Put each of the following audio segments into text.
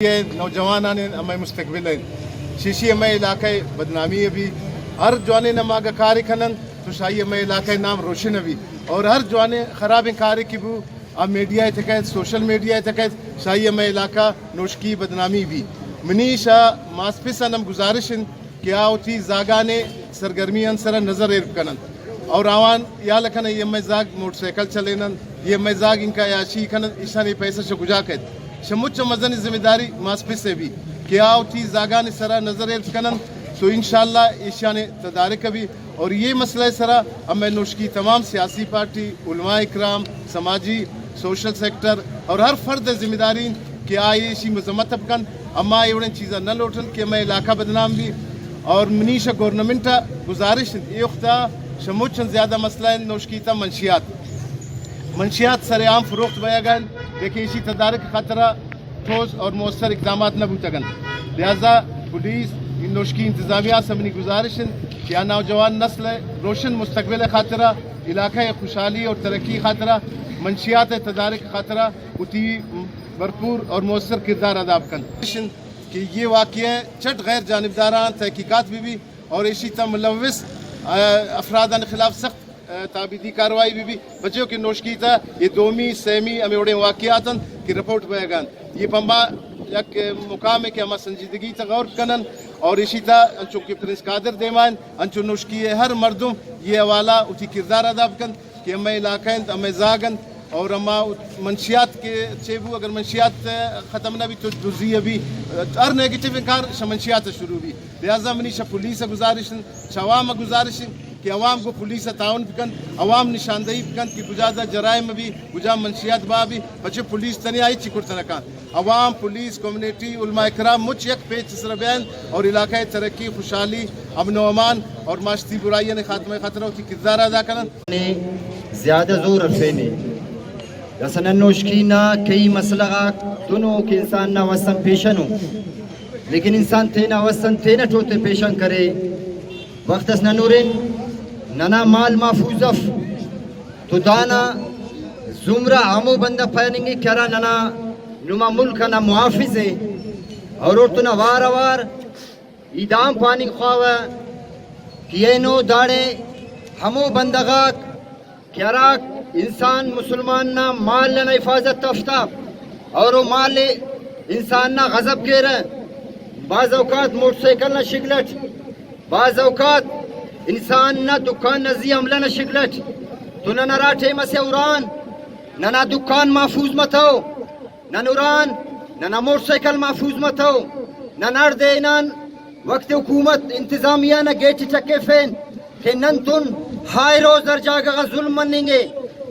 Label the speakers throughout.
Speaker 1: یہ نوجوانان ہمیں مستقبل ہیں شیشی ہمیں علاقہ بدنامی ابھی ہر جوانے نماغ کاری کھنن تو شاہی ہمیں علاقہ نام روشن ابھی اور ہر جوانے خراب کاری کی بو اب میڈیا تحت سوشل میڈیا تحت شاہی ہمیں علاقہ نوشکی بدنامی بھی منیشا ماسپسن ہم گزارش کہ آوتی زاگانے سرگرمی انسر نظر ایرب کنن اور آوان یا لکھن یہ ہمیں زاگ موٹر سائیکل چلینن یہ ہمیں زاگ ان کا یاشی کھنن اشانی پیسہ سے گجا کہت شموچ مزن ذمہ داری ماسپس سے بھی کہ آوتی زاگان سرا نظر ایرب کنن تو انشاءاللہ ایشان تدارک بھی اور یہ مسئلہ سرا ہمیں نوشکی تمام سیاسی پارٹی علماء اکرام سماجی سوشل سیکٹر اور ہر فرد ذمہ دارین کہ آئے اسی مذمت کن اما ایوڑن چیزاں نہ لوٹن کہ ہمیں علاقہ بدنام بھی اور منیشا گورنمنٹا گزارش یہ اختا شموچن زیادہ مسئلہ ہے نوشکیتا منشیات سر عام فروخت بیا گئے دیکھیں اسی تدارک خطرہ ٹھوس اور مؤثر اقدامات نہ بوتگن لہذا پولیس ان نوشکی انتظامیہ سمنی گزارش کہ نوجوان نسل روشن مستقبل خاطرہ علاقہ خوشحالی اور ترقی خاطرہ منشیات تدارک خاطرہ اتی بھرپور اور مؤثر کردار ادا کن کہ یہ واقعہ چٹ غیر جانبداران تحقیقات بھی اور اسی طرح ملوث افرادان خلاف سخت تابیدی کاروائی بھی بچوں کی نوشکی تھا یہ دومی سیمی ہمیں اڑے واقعات کی رپورٹ بے گان یہ پمبا یک مقام ہے کہ ہمیں سنجیدگی تا غور کنن اور اسی طرح انچو کہ پرنس قادر دیمان انچو نوشکی ہر مردم یہ حوالہ اٹھی کردار ادا کن کہ ہمیں علاقہ ہمیں زاگن اور ہما منشیات کے چیبو اگر منشیات ختم نہ بھی تو دوزی بھی ہر نیگیٹیو انکار منشیات شروع بھی لہذا منیشا پولیس گزارش عوام گزارش کہ عوام کو پولیس تعاون بکن عوام نشاندہی بکن کہ گجازہ جرائم بھی گجا منشیات با بھی بچے پولیس تنی آئی چکر تنکان عوام پولیس کمیونٹی علماء اکرام مجھ یک پیچ سر بیان اور علاقہ ترقی خوشحالی امن و امان اور معاشرتی برائیاں نے خاتمہ خطرہ ہوتی کردار ادا کرن
Speaker 2: زیادہ زور رفینے رسنا نوشکینا کئی مسئلہ دونوں کے انسان نہ وسن پیشن ہو لیکن انسان تینا وسن تینا ٹوتے پیشن کرے وقت اس نورین ننا مال محفوظف تو دانا زمرہ عامو بندہ پہنیں گے کیا ننا نما ملک نا محافظ ہے اور تو نا وار ایدام پانی خواہ کینو داڑے ہمو بندگاک کیا انسان مسلمان نا مال نا حفاظت تفتا اور وہ مال انسان نا غضب کے رہے بعض اوقات موٹر سائیکل نا شکلٹ بعض اوقات انسان نا دکان نزی عملہ نا شکلٹ تو نا راٹھے مسے اوران نا دکان محفوظ مت ہو نا نوران نا موٹر سائیکل محفوظ مت ہو نا نار دینان وقت حکومت انتظامیہ نا گیٹ چکے فین کہ نن تن ہائی روز در جاگا ظلم منیں گے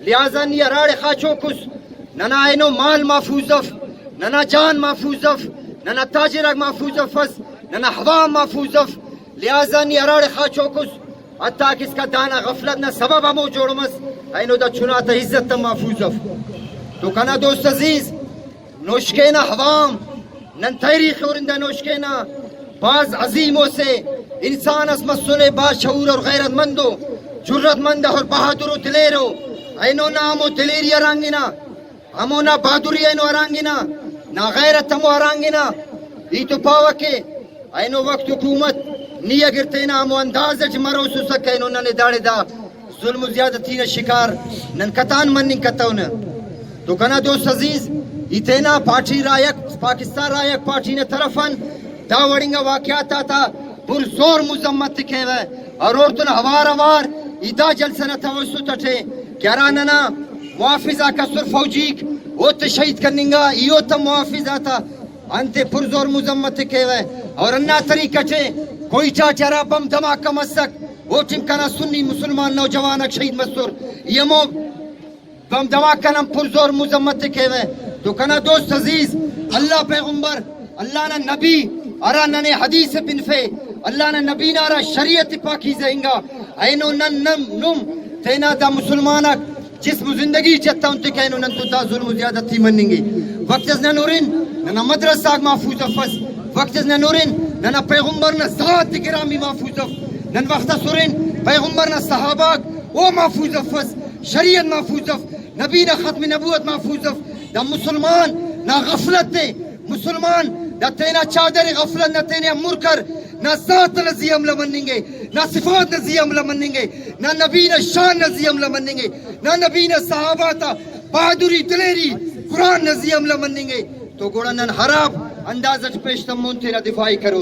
Speaker 2: لہذا نی اراڑ خاچو کس ننا اینو مال محفوظف ننا جان محفوظف ننا تاجرک محفوظف ننا حوام محفوظف لہذا نی اراڑ خاچو کس حتیٰ کہ اس کا دانا غفلت نہ سبب ہمو جوڑمس اینو دا چناتا عزت تا محفوظف تو کنا دوست عزیز نوشکینا حوام نن تاریخ ورندہ نوشکینا بعض عظیموں سے انسان از مسئلے باز شعور اور غیرت مندو جرت مند اور بہادر و دلیرو اینو نا ہمو دلیری ارانگینا ہمو نا بہادری اینو ارانگینا نا غیرت ہمو ارانگینا ای تو پاوا کے اینو وقت حکومت نی اگرتینا ہمو انداز اچ مرو سکا اینو ننے داڑے دا ظلم و زیادتی نا شکار نن کتان مننگ کتاونا تو کنا دوست عزیز ایتینا پارٹی رائک پاکستان رائک پارٹی نے طرفن دا وڑنگا واقعات آتا پر زور مزمت تکے ہوئے اور اورتن ہوار ایدہ جلسنہ توسط اٹھے کیاراننا محافظہ کسر فوجیک وہ تشہید کرنگا ایو تا محافظ آتا انتے پر زور مزمت تکے ہوئے اور انہا طریقہ چھے کوئی چاچارا بم دھماکہ مسک وہ چمکنا سنی مسلمان نوجوانک شہید مستر یہ مو بم دھماکہ نم پر زور مزمت تکے ہوئے تو کنا دوست عزیز اللہ پیغمبر اللہ نا نبی ارا ننے حدیث بن فے اللہ نا نبی نارا شریعت پاکی زہنگا اینو نن نم تینا دا مسلمانک جسم زندگی چتا انتے کہ اینو نن تو دا ظلم زیادتی منیں گے وقت از ننورین ننا مدرسہ محفوظ افس وقت از ننورین ننا پیغمبر نا ذات گرامی محفوظ اف نن وقت سورین پیغمبر نا صحاباک او محفوظ افس شریعت محفوظ اف نبی نا ختم نبوت محفوظ اف دا مسلمان نا غفلت دے مسلمان نہ تینا چادر غفلت نہ تینا مرکر نہ ذات نزی عملہ منیں گے نہ صفات نزی عملہ منیں گے نہ نبی نہ شان نزی عملہ منیں گے نہ نبی نہ صحابہ تا بہادری دلیری قرآن نزی عملہ منیں گے تو گوڑا نن حراب اندازت پیش تمون تینا دفاعی کرو